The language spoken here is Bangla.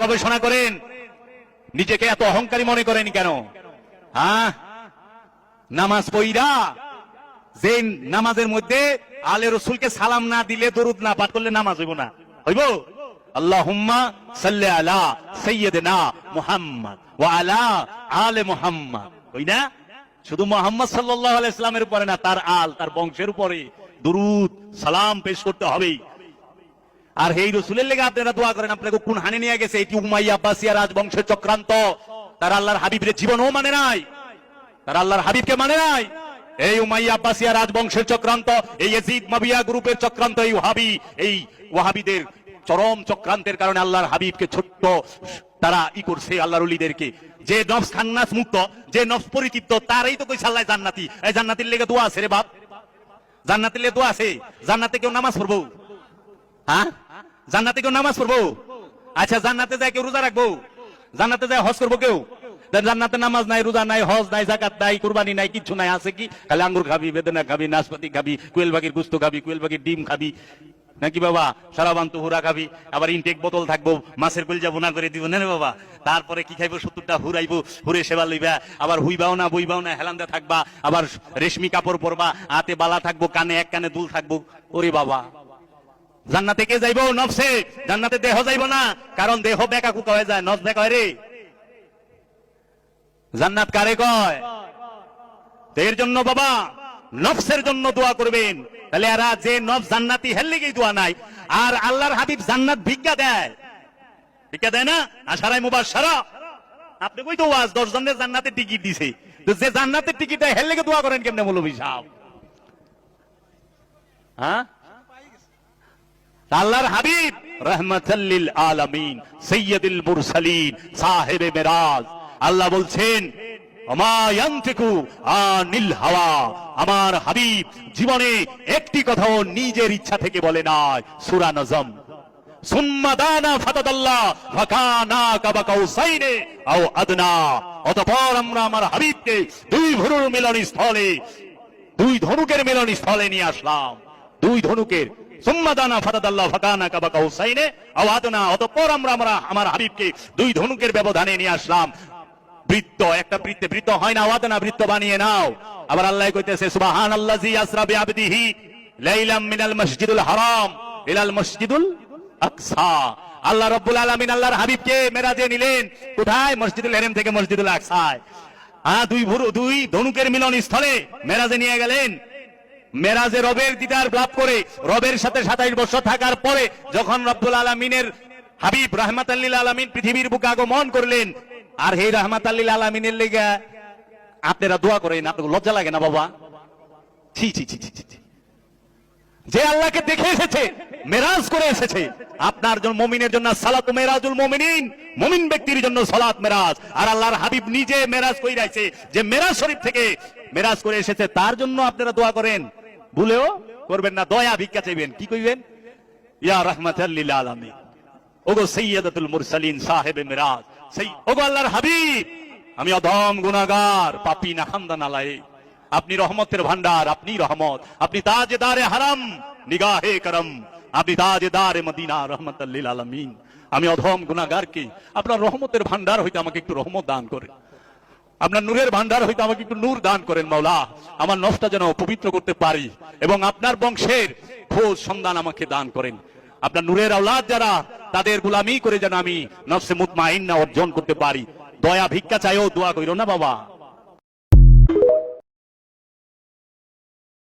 গবেষণা করেন, নিজেকে এত অহংকারী মনে করেন কেন? হ্যাঁ, নামাজ পড়া, যে নামাজের মধ্যে আলে রসুলকে সালাম না দিলে, দরুদ না পাঠ করলে নামাজ হইব না, হইব? আল্লাহুম্মা সাল্লি আলা সাইয়্যিদিনা মুহাম্মদ ওয়া আলা আলে মুহাম্মদ, হই না? শুধু মুহাম্মদ সাল্লাল্লাহু আলাইহি সাল্লামের উপরে না, তার আল, তার বংশের উপরে দরুদ সালাম পেশ করতে হবে। আর এই রসুলের লেগে আপনারা দোয়া করেন, আপনাকে কোন হানি নিয়ে গেছে? এটি উমাইয়া আব্বাসিয়া রাজবংশের চক্রান্ত। তারা আল্লাহর হাবিবের জীবনও মানে নাই, তারা আল্লাহর হাবিবকে মানে নাই। এই উমাইয়া আব্বাসিয়া রাজবংশের চক্রান্ত, এই ইয়াজিদ মাবিয়া গ্রুপের চক্রান্ত, এই ওয়াহাবিদের চরম চক্রান্তের কারণে আল্লাহর হাবিবকে ছোট্ট তারা করছে, আল্লাহর ওলিদেরকে। যে নফস খান্নাস মুক্ত, যে নফস পরিতৃপ্ত, তারাই তো কইছে আল্লাহ জান্নাতি। এই জান্নাতের লেগে দোয়া আছে রে বাপ, জান্নাতের লেগে দোয়া আছে। জান্নাতে কেউ নামাজ পড়বো? হ্যাঁ, জান্নাতে কেউ নামাজ পড়বো? আচ্ছা, জান্নাতে যায় কেউ রোজা রাখবো? জান্নাতে যায় হজ করবো কেউ? জান্নাতে নামাজ নাই, রোজা নাই, হজ নাই, জাকাত নাই, কুরবানি নাই, কিছু নাই। আছে কি? খালি আঙ্গুর খাবি, বেদনা খাবি, নাশপাতি খাবি, কোয়েল পাখির গুস্ত খাবি, কোয়েল পাখির ডিম খাবি, নাকি বাবা সারাবান হুরা খাবি, আবার ইনটেক বোতল থাকবো, মাছের কলিজা বোনা করে দিব না রে বাবা। তারপরে কি খাইবো? 70টা হুরাইবো, হুরে সেবা লইবা, আবার হুইবাও না বইবাও না, হেলান্দা থাকবা, আবার রেশমি কাপড় পরবা, হাতে বালা থাকবো, কানে এক কানে দুল থাকবো। ওরে বাবা, জান্নাতে কে যাইবো? নফসে। জান্নাতে দেহ যাইবো না, কারণ দেহ বেকা কুকা হয়ে যায়, নফস বেকা হয় রে। জান্নাত কারে কয়? এর জন্য বাবা নফসের জন্য দোয়া করবেন। তাহলে এরা যে নফস জান্নাতি, হের লেগেই দোয়া নাই। আর আল্লাহর হাবিব জান্নাত ভিক্ষা দেয়, ভিক্ষা দেয় না? আশারাই মুবাশশারা, আপনি কই তো ওয়াজ 10 জনের জান্নাতের টিকিট দিছে, তো যে জান্নাতের টিকিট দেয় হের লেগে দোয়া করেন কেমনে মৌলভী সাহেব? হ্যাঁ, আল্লাহর হাবিব রাহমাতাল লিল আলামিন, সাইয়্যিদুল মুরসালিন, সাহেবে মেরাজ, আল্লাহ বলছেন ওমা ইয়ানতিকু আনিল হাওয়া, আমার হাবিব জীবনে একটি কথাও নিজের ইচ্ছা থেকে বলে নাই। সূরা নজম। সুম্মা দানা ফাতাদাল্লাহ ফাকানা কাবা কাউসাইনে আও আদনা, অতঃপর আমরা আমার হাবিবকে দুই ভুরুর মিলনস্থলে, দুই ধনুকের মিলনস্থলে নিয়ে আসলাম। দুই ধনুকের, সুম্মা দানা ফাতাদাল্লাহ ফাকানা কাবা কাউসাইনে আও আদনা, অতঃপর আমরা আমার হাবিবকে দুই ধনুকের ব্যবধানে নিয়ে আসলাম। বৃত্ত, একটা বৃত্তে বৃত্ত হয় না, ওয়াদানা বৃত্ত বানিয়ে নাও। আবার আল্লাহ কইতেছে সুবহানাল্লাযী আসরা বিআবদিহি লাইলাম মিনাল মসজিদুল হারাম ইলাল মসজিদুল আকসা। আল্লাহ রাব্বুল আলামিন আল্লাহর হাবিবকে মেরাজে নিলেন। কোথায়? মসজিদুল হারাম থেকে মসজিদুল আকসায়। দুই ধনুকের মিলন স্থলে মেরাজে নিয়ে গেলেন। মেরাজে রবের দিদার লাভ করে, রবের সাথে 27 বছর থাকার পরে যখন রব্বুল আলামিনের হাবিব রাহমাতাল লিল আলামিন পৃথিবীর বুকে আগমন করলেন, আর হে রাহমাতাল লিল আলামিনের লেগে আপনারা দোয়া করেন, আপনাদের লজ্জা লাগে না বাবা? ছি ছি ছি ছি ছি। যে আল্লাহকে দেখে এসেছে, মেরাজ করে এসেছে, আপনার জন্য, মুমিনের জন্য সালাতু মেরাজুল মুমিনিন, মুমিন ব্যক্তির জন্য সালাত মেরাজ। আর আল্লাহর হাবিব নিজে মেরাজ কইরাইছে, যে মেরাজ শরীফ থেকে মেরাজ করে এসেছে, তার জন্য আপনারা দোয়া করেন। ভুলেও করবেন না, দয়া ভিক্ষা চাইবেন। কি কইবেন? ইয়া রাহমাতাল লিল আলামিন, ওগো সাইয়্যিদাতুল মুরসালিন, সাহেবে মেরাজ, সেই ওগো আল্লাহর হাবিব, আমি অধম গুনাহগার, পাপী নাখান্দা নালায়েক, আপনি রহমতের ভান্ডার, আপনি রহমত, আপনি তাজদারে হারাম নিগাহে করম, আপনি তাজদারে মদিনা রহমাতাল লিল আলামিন। আমি অধম গুনাহগারকে আপনার রহমতের ভান্ডার হইতে আমাকে একটু রহমত দান করেন, আপনার নূরের ভান্ডার হইতে আমাকে একটু নূর দান করেন মাওলা। আমার নফসটা যেন পবিত্র করতে পারি, এবং আপনার বংশের খোঁজ সন্ধান আমাকে দান করেন। আপনার নূরের আওলাদ যারা, তাদের গোলামি করে যেন আমি নফসে মুতমাইন্না অর্জন করতে পারি। দয়া ভিক্ষা চাইও, দোয়া কইরো না বাবা।